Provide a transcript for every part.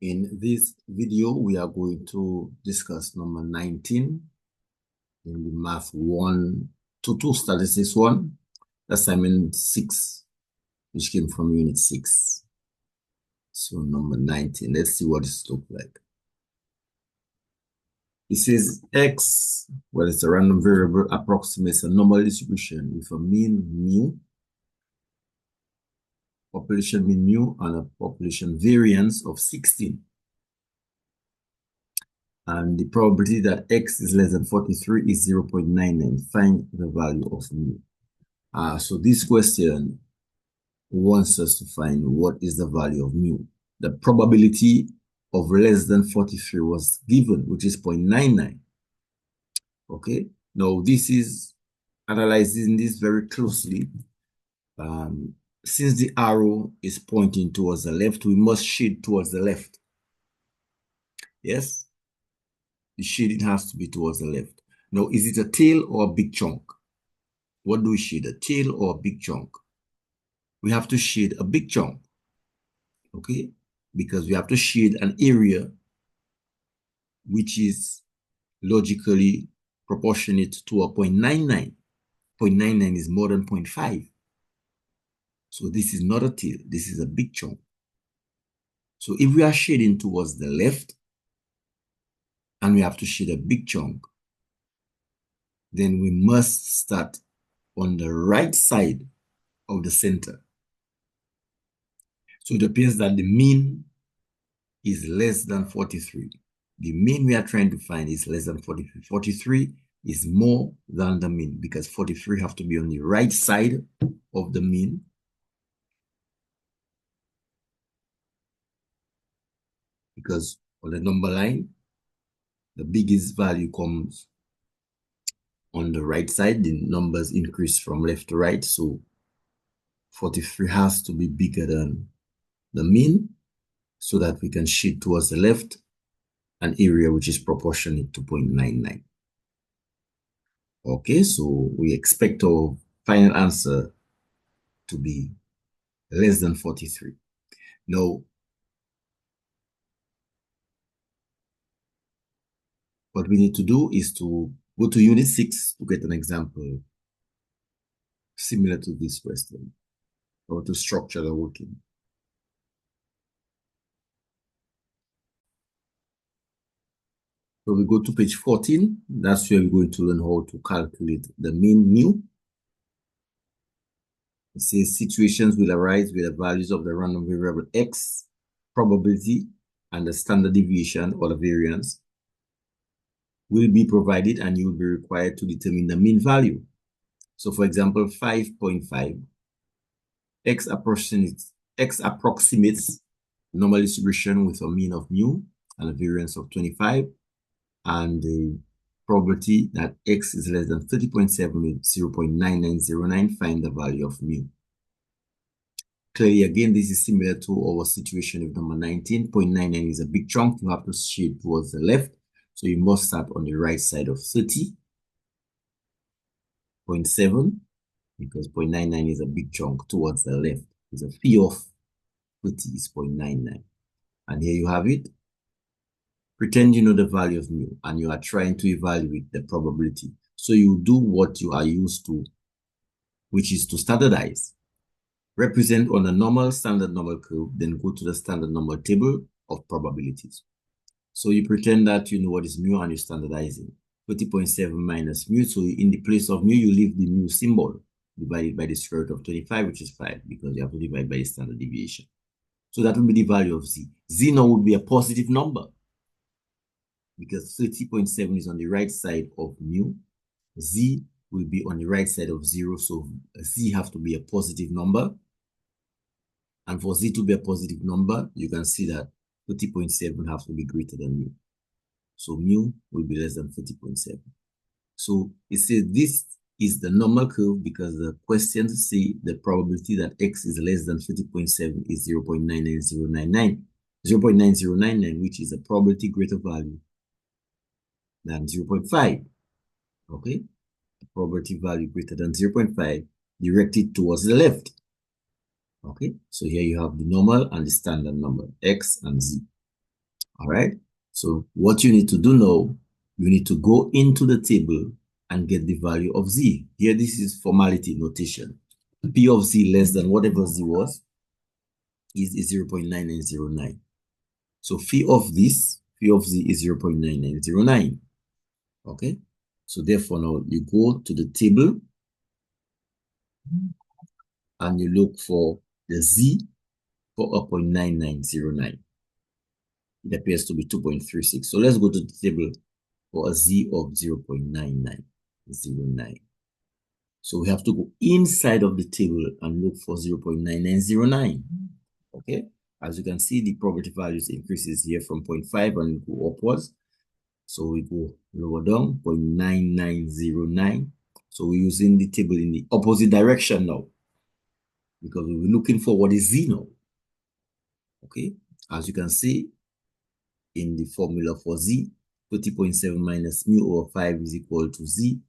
In this video, we are going to discuss number 19 in the Math 1 to 2 Statistics 1, assignment 6, which came from Unit 6. So number 19, let's see what this looks like. It says X, well, it's a random variable, approximates a normal distribution with a mean mu, population mean mu, and a population variance of 16. And the probability that X is less than 43 is 0.99. Find the value of mu. So this question wants us to find what is the value of mu. The probability of less than 43 was given, which is 0.99. Okay, now this is analyzing this very closely. Since the arrow is pointing towards the left, we must shade towards the left. Yes, the shading has to be towards the left. Now, is it a tail or a big chunk? What do we shade, a tail or a big chunk? We have to shade a big chunk, okay? Because we have to shade an area which is logically proportionate to a 0.99. 0.99 is more than 0.5. So this is not a tail, this is a big chunk. So if we are shading towards the left, and we have to shade a big chunk, then we must start on the right side of the center. So it appears that the mean is less than 43. The mean we are trying to find is less than 43. 43 is more than the mean because 43 have to be on the right side of the mean. Because on the number line, the biggest value comes on the right side. The numbers increase from left to right. So 43 has to be bigger than the mean so that we can shade towards the left an area which is proportionate to 0.99. Okay, so we expect our final answer to be less than 43. Now, what we need to do is to go to Unit 6 to get an example similar to this question, or to structure the working. So we go to page 14. That's where we're going to learn how to calculate the mean mu. It says situations will arise where the values of the random variable X, probability, and the standard deviation or the variance will be provided, and you will be required to determine the mean value. So for example, 5.5, X approximates normal distribution with a mean of mu and a variance of 25, and the probability that X is less than 30.7 is 0.9909. Find the value of mu. Clearly, again, this is similar to our situation with number 19. 0.99 is a big chunk. You have to shade towards the left. So you must start on the right side of 30.7 because 0.99 is a big chunk towards the left. It's a phi of 30 is 0.99. And here you have it. Pretend you know the value of mu and you are trying to evaluate the probability. So you do what you are used to, which is to standardize. Represent on a normal standard normal curve, then go to the standard normal table of probabilities. So you pretend that you know what is mu and you're standardizing. 30.7 minus mu. So in the place of mu, you leave the mu symbol divided by the square root of 25, which is 5, because you have to divide by the standard deviation. So that will be the value of z. Z now would be a positive number because 30.7 is on the right side of mu. Z will be on the right side of 0. So z have to be a positive number. And for z to be a positive number, you can see that 30.7 has to be greater than mu. So mu will be less than 30.7. So it says this is the normal curve because the questions say the probability that X is less than 30.7 is 0.99099. 0.9099, which is a probability greater value than 0.5. Okay? A probability value greater than 0.5 directed towards the left. Okay, so here you have the normal and the standard number, X and Z. All right. So what you need to do now, you need to go into the table and get the value of z. Here, this is formality notation. P of z less than whatever z was is 0.9909. So phi of this, phi of z is 0.9909. Okay. So therefore now you go to the table and you look for the z for 0.9909. It appears to be 2.36. So let's go to the table for a z of 0.9909. So we have to go inside of the table and look for 0.9909. Okay. As you can see, the probability values increases here from 0.5 and go upwards. So we go lower down, 0.9909. So we're using the table in the opposite direction now, because we're looking for what is z now. Okay. As you can see, in the formula for z, 20.7 minus mu over 5 is equal to z.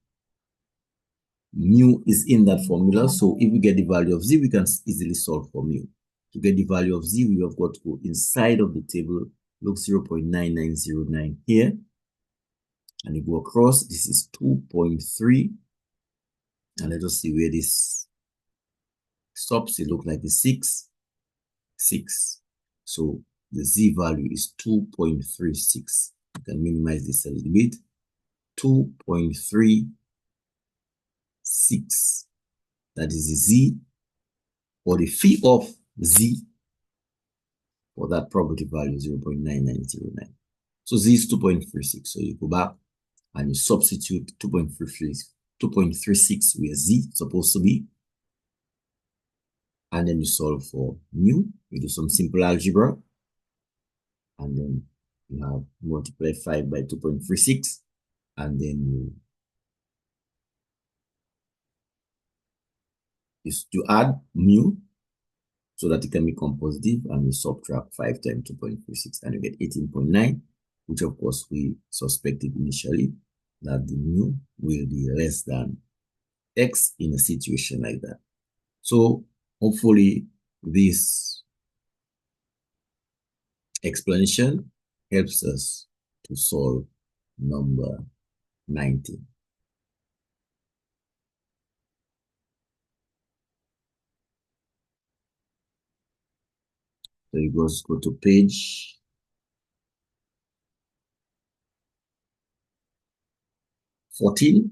Mu is in that formula, so if we get the value of z, we can easily solve for mu. To get the value of z, we have got to go inside of the table, look 0.9909 here, and you go across. This is 2.3, and let us see where this stops. It looks like a 6. So the z value is 2.36. You can minimize this a little bit. 2.36. That is the z, or the phi of z for that probability value 0.9909. So z is 2.36. So you go back and you substitute 2.36 where z is supposed to be. And then you solve for mu. You do some simple algebra. And then you have multiply 5 by 2.36. And then you add mu so that it can become positive, and you subtract 5 times 2.36 and you get 18.9, which of course we suspected initially that the mu will be less than x in a situation like that. So hopefully this explanation helps us to solve number 19. So you go to page 14,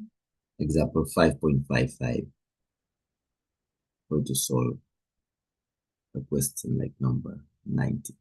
example 5.55, going to solve a question like number 19.